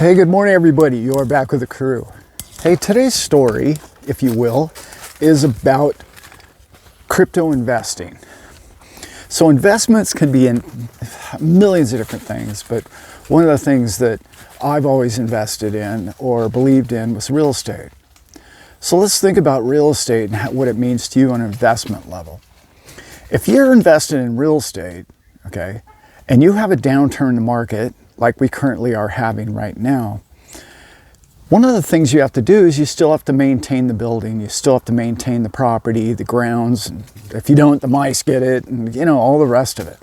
Hey, good morning, everybody. You are back with the crew. Hey, today's story, if you will, is about crypto investing. So investments can be in millions of different things, but one of the things that I've always invested in or believed in was real estate. So let's think about real estate and what it means to you on an investment level. If you're invested in real estate, okay, and you have a downturn in the market like we currently are having right now, one of the things you have to do is you still have to maintain the building, you still have to maintain the property, the grounds, and if you don't, the mice get it, and all the rest of it.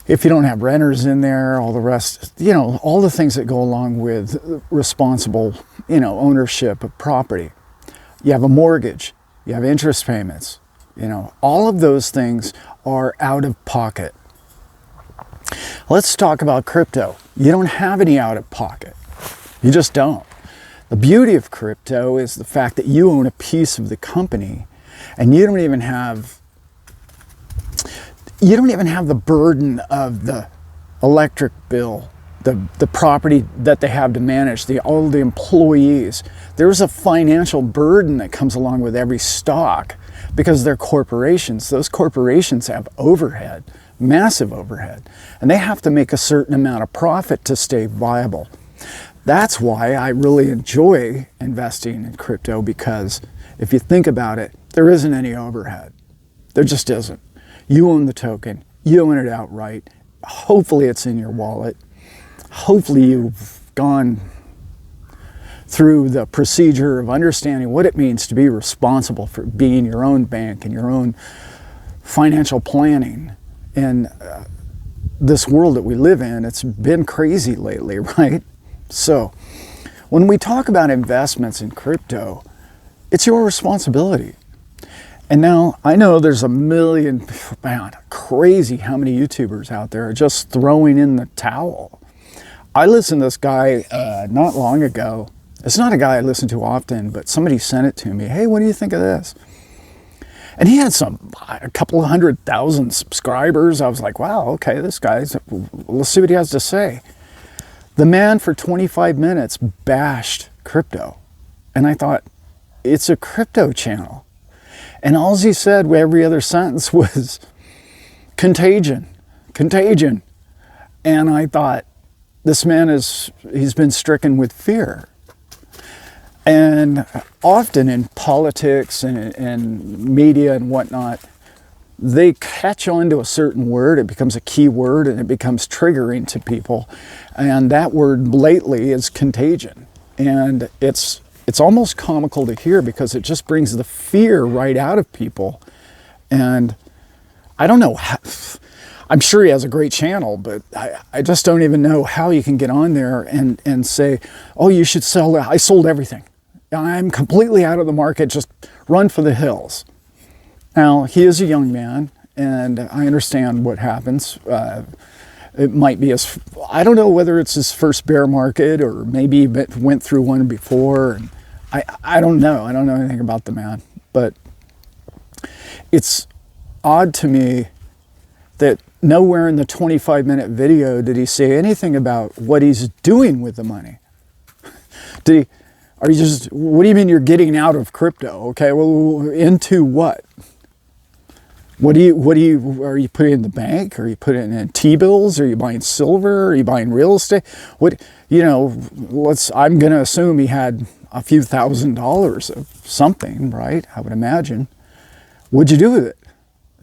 If you don't have renters in there, all the rest, all the things that go along with responsible, ownership of property. You have a mortgage, you have interest payments, all of those things are out of pocket. Let's talk about crypto. You don't have any out of pocket. You just don't. The beauty of crypto is the fact that you own a piece of the company and you don't even have the burden of the electric bill, the property that they have to manage, all the employees. There's a financial burden that comes along with every stock because they're corporations. Those corporations have overhead, massive overhead, and they have to make a certain amount of profit to stay viable. That's why I really enjoy investing in crypto, because if you think about it, there isn't any overhead. There just isn't. You own the token, you own it outright. Hopefully it's in your wallet. Hopefully you've gone through the procedure of understanding what it means to be responsible for being your own bank and your own financial planning. In this world that we live in, it's been crazy lately, right? So when we talk about investments in crypto, it's your responsibility. And now I know there's a million, man, crazy how many YouTubers out there are just throwing in the towel. I listened to this guy not long ago. It's not a guy I listen to often, but somebody sent it to me. Hey, what do you think of this? And he had a couple of 100,000 subscribers. I was like, wow, okay, let's see what he has to say. The man for 25 minutes bashed crypto. And I thought, it's a crypto channel. And all he said with every other sentence was contagion. And I thought, this man he's been stricken with fear. And often in politics and media and whatnot, they catch on to a certain word, it becomes a key word, and it becomes triggering to people. And that word lately is contagion. And it's almost comical to hear because it just brings the fear right out of people. And I don't know how, I'm sure he has a great channel, but I just don't even know how you can get on there and say, oh, you should sell it. I sold everything. I'm completely out of the market, just run for the hills. Now, he is a young man, and I understand what happens. It might be I don't know whether it's his first bear market or maybe he went through one before. And I don't know. I don't know anything about the man. But it's odd to me that nowhere in the 25-minute video did he say anything about what he's doing with the money. What do you mean you're getting out of crypto? Okay, well, into what? Are you putting it in the bank? Are you putting it in T-bills? Are you buying silver? Are you buying real estate? I'm going to assume he had a few $1,000s of something, right? I would imagine. What'd you do with it?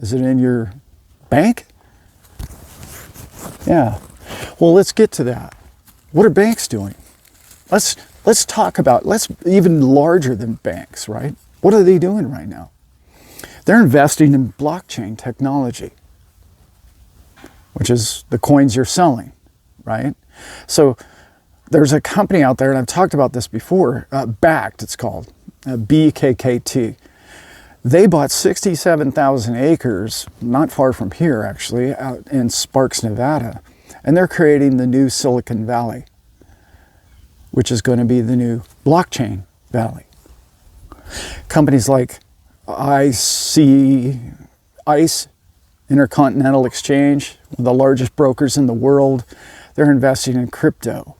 Is it in your bank? Yeah. Well, let's get to that. What are banks doing? Let's talk about, even larger than banks, right? What are they doing right now? They're investing in blockchain technology, which is the coins you're selling, right? So there's a company out there, and I've talked about this before, Backed, it's called, BKKT. They bought 67,000 acres, not far from here actually, out in Sparks, Nevada, and they're creating the new Silicon Valley, which is going to be the new blockchain valley. Companies like ICE, Intercontinental Exchange, one of the largest brokers in the world, they're investing in crypto.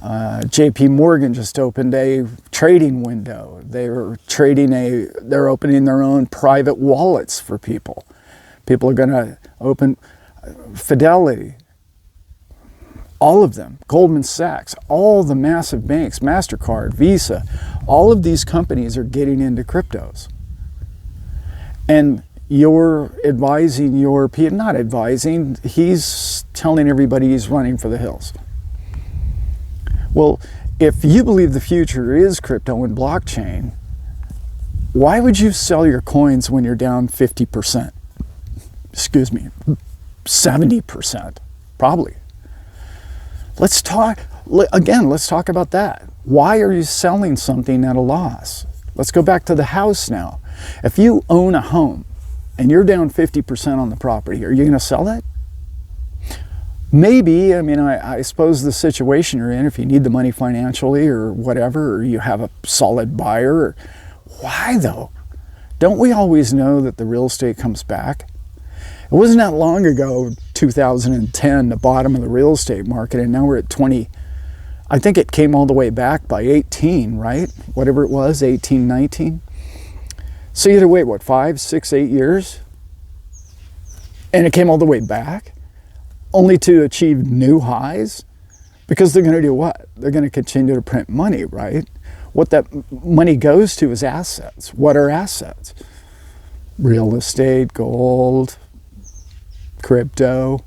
JP Morgan just opened a trading window. They're opening their own private wallets for people. People are going to open Fidelity, all of them, Goldman Sachs, all the massive banks, MasterCard, Visa, all of these companies are getting into cryptos. And you're advising your people, not advising, he's telling everybody he's running for the hills. Well, if you believe the future is crypto and blockchain, why would you sell your coins when you're down 50%? Excuse me, 70%, probably. Let's talk about that. Why are you selling something at a loss? Let's go back to the house now. If you own a home and you're down 50% on the property, are you going to sell it? Maybe. I mean, I suppose the situation you're in, if you need the money financially or whatever, or you have a solid buyer. Why though? Don't we always know that the real estate comes back? It wasn't that long ago, 2010, the bottom of the real estate market, and now we're at 20. I think it came all the way back by 18, right? Whatever it was, 18, 19. So you had to wait, what, 5, 6, 8 years? And it came all the way back, only to achieve new highs? Because they're going to do what? They're going to continue to print money, right? What that money goes to is assets. What are assets? Real estate, gold, crypto.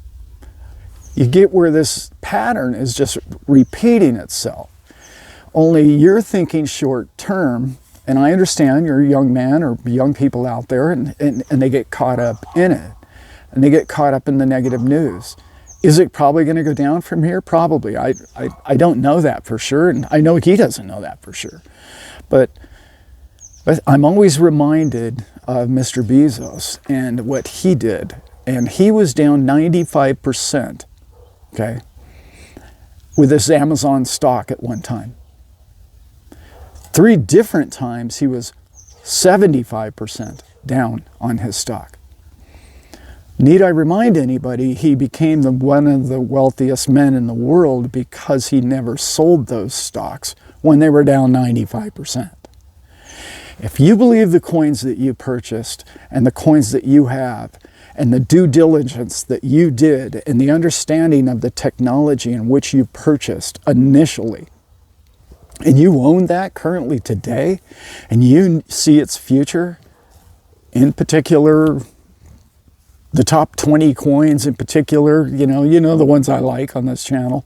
You get where this pattern is just repeating itself. Only you're thinking short term, and I understand you're a young man or young people out there, and they get caught up in it. And they get caught up in the negative news. Is it probably going to go down from here? Probably. I don't know that for sure, and I know he doesn't know that for sure. But I'm always reminded of Mr. Bezos and what he did. And he was down 95%, okay, with this Amazon stock at one time. 3 different times he was 75% down on his stock. Need I remind anybody, he became one of the wealthiest men in the world because he never sold those stocks when they were down 95%. If you believe the coins that you purchased and the coins that you have, and the due diligence that you did, and the understanding of the technology in which you purchased initially, and you own that currently today, and you see its future, in particular, the top 20 coins in particular, you know the ones I like on this channel,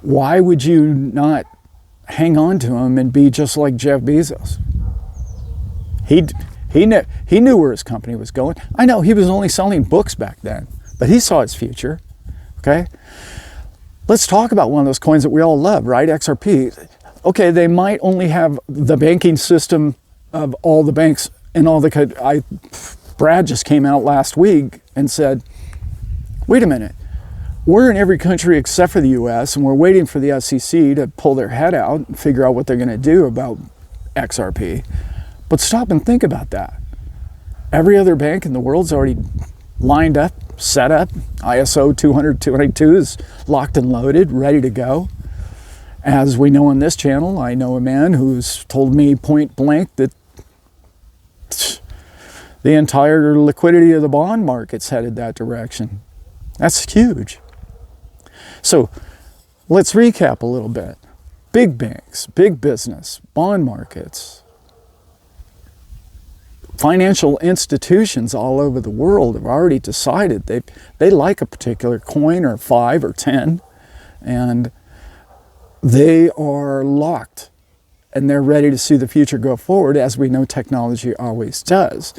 why would you not hang on to them and be just like Jeff Bezos? He knew where his company was going. I know he was only selling books back then, but he saw his future, okay? Let's talk about one of those coins that we all love, right? XRP. Okay, they might only have the banking system of all the banks in all the... Brad just came out last week and said, wait a minute, we're in every country except for the US, and we're waiting for the SEC to pull their head out and figure out what they're going to do about XRP. But stop and think about that. Every other bank in the world's already lined up, set up. ISO 200-222 is locked and loaded, ready to go. As we know on this channel, I know a man who's told me point blank that the entire liquidity of the bond market's headed that direction. That's huge. So let's recap a little bit. Big banks, big business, bond markets, financial institutions all over the world have already decided they like a particular coin or 5 or 10, and they are locked and they're ready to see the future go forward, as we know technology always does.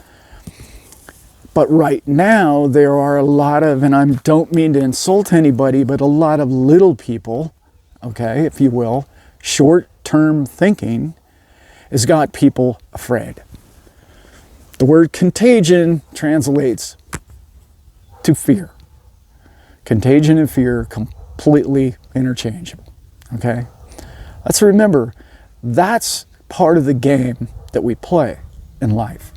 But right now there are a lot of, and I don't mean to insult anybody, but a lot of little people, okay, if you will, short-term thinking has got people afraid. The word contagion translates to fear. Contagion and fear completely interchangeable, okay? Let's remember, that's part of the game that we play in life.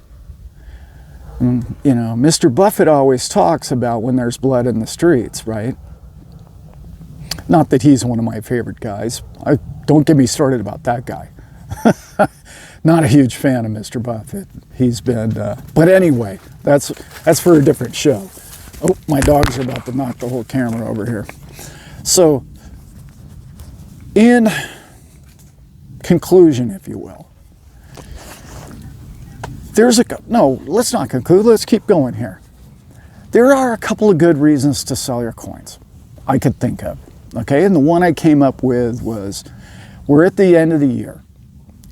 And, you know, Mr. Buffett always talks about when there's blood in the streets, right? Not that he's one of my favorite guys. Don't get me started about that guy. Not a huge fan of Mr. Buffett. He's been, but anyway, that's for a different show. Oh, my dogs are about to knock the whole camera over here. So, in conclusion, if you will, let's not conclude. Let's keep going here. There are a couple of good reasons to sell your coins I could think of. Okay, and the one I came up with was, we're at the end of the year.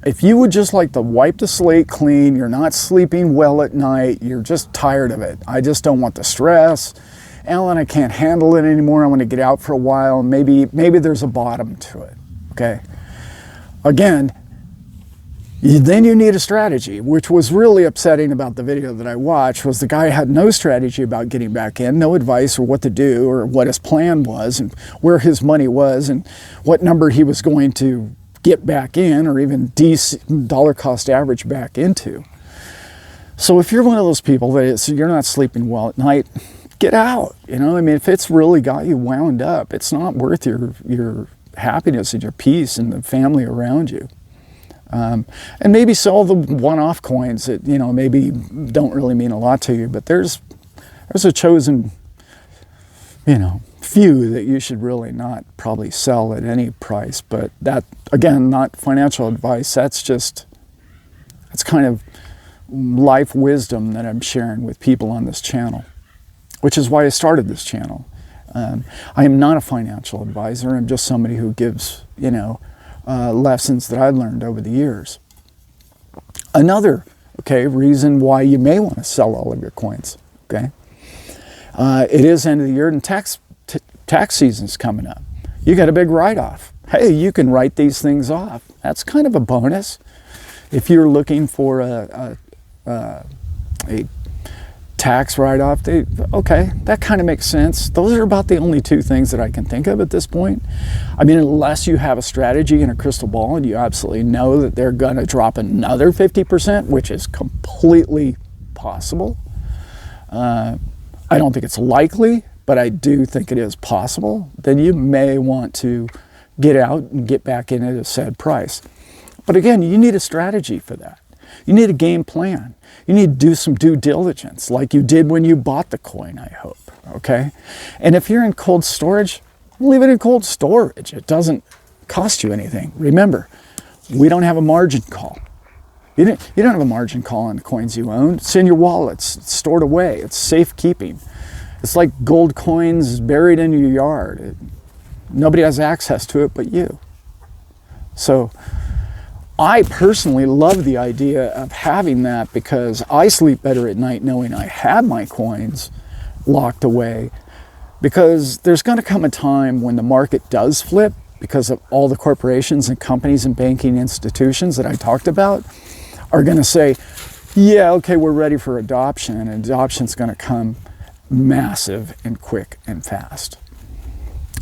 If you would just like to wipe the slate clean, you're not sleeping well at night, you're just tired of it. I just don't want the stress. Alan, I can't handle it anymore. I want to get out for a while. Maybe there's a bottom to it. Okay. Again, then you need a strategy, which was really upsetting about the video that I watched, was the guy had no strategy about getting back in, no advice or what to do or what his plan was and where his money was and what number he was going to get back in or even dollar cost average back into. So if you're one of those people that you're not sleeping well at night, get out. I mean, if it's really got you wound up, it's not worth your happiness and your peace and the family around you. And maybe sell the one-off coins that, maybe don't really mean a lot to you, but there's a chosen, few that you should really not probably sell at any price. But that, again, not financial advice. That's kind of life wisdom that I'm sharing with people on this channel, which is why I started this channel. I am not a financial advisor. I'm just somebody who gives, lessons that I've learned over the years. Another, reason why you may want to sell all of your coins, it is end of the year and tax season's coming up. You got a big write-off. Hey, you can write these things off. That's kind of a bonus. If you're looking for a tax write-off, that kind of makes sense. Those are about the only two things that I can think of at this point. I mean, unless you have a strategy and a crystal ball and you absolutely know that they're going to drop another 50%, which is completely possible. I don't think it's likely, but I do think it is possible. Then you may want to get out and get back in at a said price. But again, you need a strategy for that. You need a game plan. You need to do some due diligence like you did when you bought the coin, I hope, okay? And if you're in cold storage, leave it in cold storage. It doesn't cost you anything. Remember, we don't have a margin call. You don't have a margin call on the coins you own. It's in your wallets. It's stored away. It's safekeeping. It's like gold coins buried in your yard. Nobody has access to it but you. So I personally love the idea of having that because I sleep better at night knowing I have my coins locked away, because there's going to come a time when the market does flip because of all the corporations and companies and banking institutions that I talked about are going to say, yeah, okay, we're ready for adoption, and adoption's going to come massive and quick and fast.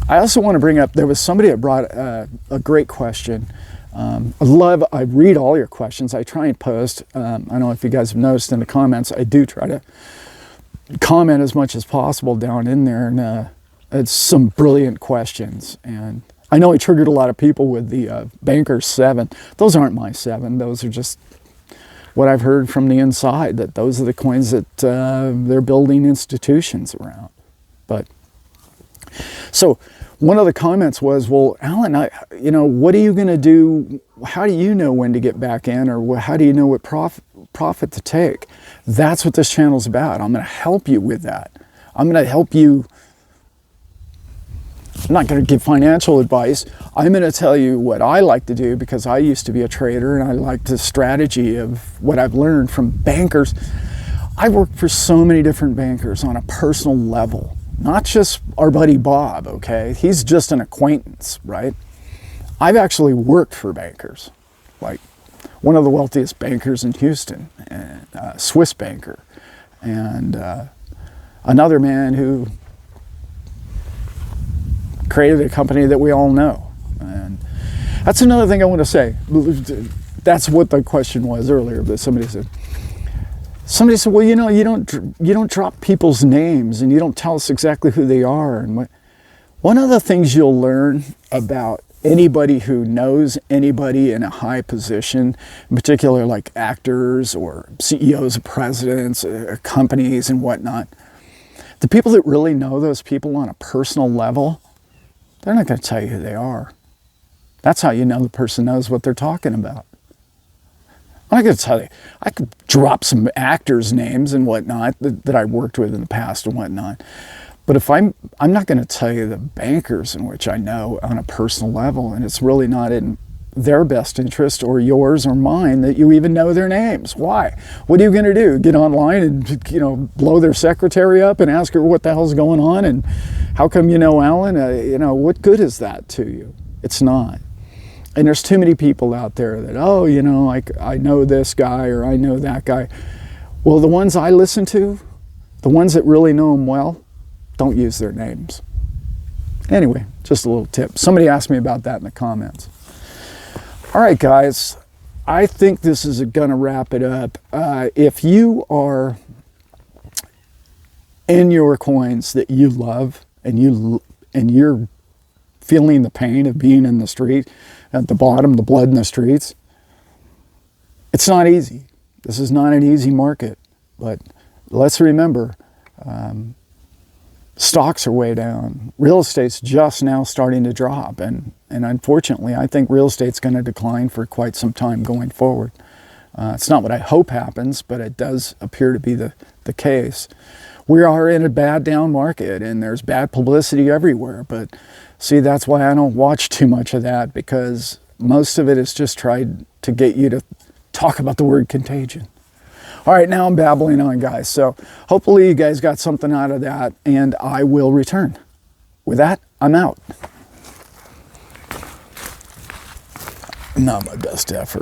I also want to bring up, there was somebody that brought a great question. I read all your questions. I try and post. I don't know if you guys have noticed in the comments, I do try to comment as much as possible down in there. And it's some brilliant questions. And I know I triggered a lot of people with the Bankers 7. Those aren't my 7. Those are just what I've heard from the inside, that those are the coins that they're building institutions around. But so one of the comments was, well, Alan, what are you going to do? How do you know when to get back in, or how do you know what profit to take? That's what this channel's about. I'm going to help you with that. I'm going to help you. I'm not going to give financial advice. I'm going to tell you what I like to do, because I used to be a trader and I like the strategy of what I've learned from bankers. I've worked for so many different bankers on a personal level. Not just our buddy Bob, okay? He's just an acquaintance, right? I've actually worked for bankers, like one of the wealthiest bankers in Houston, a Swiss banker, and another man who created a company that we all know. And that's another thing I want to say. That's what the question was earlier, that somebody said, well, you don't drop people's names and you don't tell us exactly who they are. And One of the things you'll learn about anybody who knows anybody in a high position, in particular like actors or CEOs of presidents, companies and whatnot, the people that really know those people on a personal level, they're not going to tell you who they are. That's how you know the person knows what they're talking about. I'm not going to tell you. I could drop some actors' names and whatnot that I worked with in the past and whatnot. But if I'm not going to tell you the bankers in which I know on a personal level, and it's really not in their best interest or yours or mine that you even know their names. Why? What are you going to do? Get online and, blow their secretary up and ask her what the hell's going on? And how come you know Alan? What good is that to you? It's not. And there's too many people out there that, I know this guy or I know that guy. Well, the ones I listen to, the ones that really know them well, don't use their names. Anyway, just a little tip. Somebody asked me about that in the comments. All right, guys, I think this is going to wrap it up. If you are in your coins that you love and you're feeling the pain of being in the street, at the bottom, the blood in the streets, it's not easy. This is not an easy market. But let's remember, stocks are way down. Real estate's just now starting to drop. And unfortunately, I think real estate's going to decline for quite some time going forward. It's not what I hope happens, but it does appear to be the case. We are in a bad down market, and there's bad publicity everywhere. But see, that's why I don't watch too much of that, because most of it is just tried to get you to talk about the word contagion. All right, now I'm babbling on, guys. So hopefully you guys got something out of that, and I will return. With that, I'm out. Not my best effort.